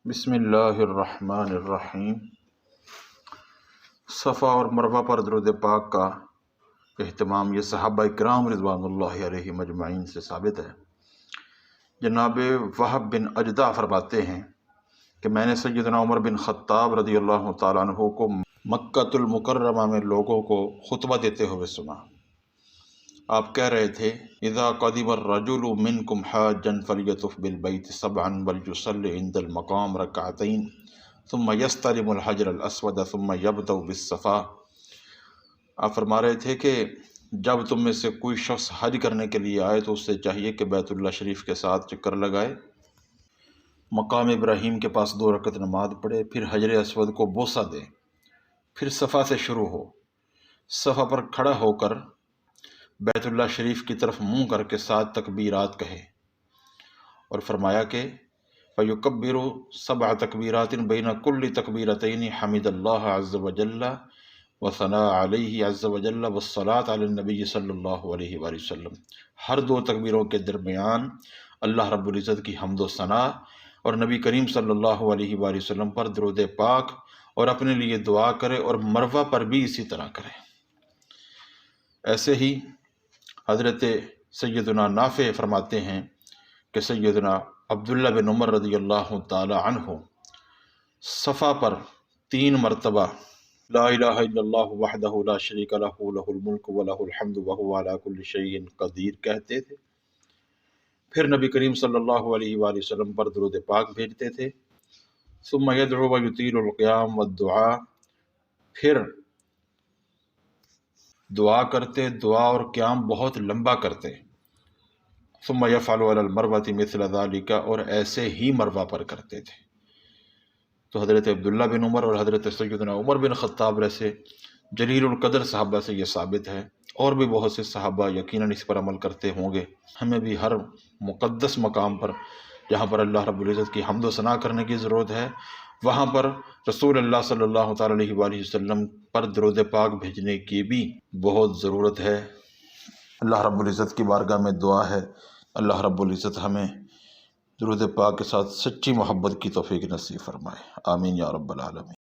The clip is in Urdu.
بسم اللہ الرحمن الرحیم۔ صفا اور مروہ پر درود پاک کا اہتمام یہ صحابہ کرام رضوان اللہ علیہ مجمعین سے ثابت ہے۔ جناب وہب بن اجدع فرماتے ہیں کہ میں نے سیدنا عمر بن خطاب رضی اللہ تعالیٰ عنہ کو مکہ المکرمہ میں لوگوں کو خطبہ دیتے ہوئے سنا۔ آپ کہہ رہے تھے اذا قدم الرجل منکم حاجا فلیطف بالبیت سبعا وليصلی عند المقام رکعتین ثم یستلم الحجر الاسود ثم یبدأ بالصفا۔ آپ فرما رہے تھے کہ جب تم میں سے کوئی شخص حج کرنے کے لیے آئے تو اس سے چاہیے کہ بیت اللہ شریف کے ساتھ چکر لگائے، مقام ابراہیم کے پاس 2 رکعت نماز پڑھے، پھر حجر اسود کو بوسہ دے، پھر صفا سے شروع ہو، صفا پر کھڑا ہو کر بیت اللہ شریف کی طرف منہ کر کے 7 تکبیرات کہے، اور فرمایا کہ فَيُكَبِّرُ 7 تکبیرات بین کل تکبیرتین حمد اللہ عز وجل وثناء علیہ عز وجل والصلاۃ علی النبی صلی اللہ علیہ وآلہ وسلم۔ ہر 2 تکبیروں کے درمیان اللہ رب العزت کی حمد و ثناء اور نبی کریم صلی اللہ علیہ وآلہ وسلم پر درود پاک اور اپنے لیے دعا کرے، اور مروہ پر بھی اسی طرح کرے۔ ایسے ہی حضرت سیدنا نافع فرماتے ہیں کہ سیدنا عبداللہ بن عمر رضی اللہ تعالی عنہ صفا پر 3 مرتبہ لا الہ الا اللہ وحدہ لا شریک لہ لہ الملک ولہ الحمد وہو علی کل شیء قدیر کہتے تھے، پھر نبی کریم صلی اللہ علیہ وآلہ وسلم پر درود پاک بھیجتے تھے، ثم یدعو ویطیل القیام والدعاء، پھر دعا کرتے، دعا اور قیام بہت لمبا کرتے، ثم یفعل علی المروۃ مثل ذلک، اور ایسے ہی مروہ پر کرتے تھے۔ تو حضرت عبداللہ بن عمر اور حضرت سیدنا عمر بن خطاب جیسے جلیل القدر صحابہ سے یہ ثابت ہے، اور بھی بہت سے صحابہ یقیناً اس پر عمل کرتے ہوں گے۔ ہمیں بھی ہر مقدس مقام پر جہاں پر اللہ رب العزت کی حمد و ثناء کرنے کی ضرورت ہے، وہاں پر رسول اللہ صلی اللہ تعالیٰ علیہ وآلہ وسلم پر درود پاک بھیجنے کی بھی بہت ضرورت ہے۔ اللہ رب العزت کی بارگاہ میں دعا ہے اللہ رب العزت ہمیں درود پاک کے ساتھ سچی محبت کی توفیق نصیب فرمائے، آمین یا رب العالمین۔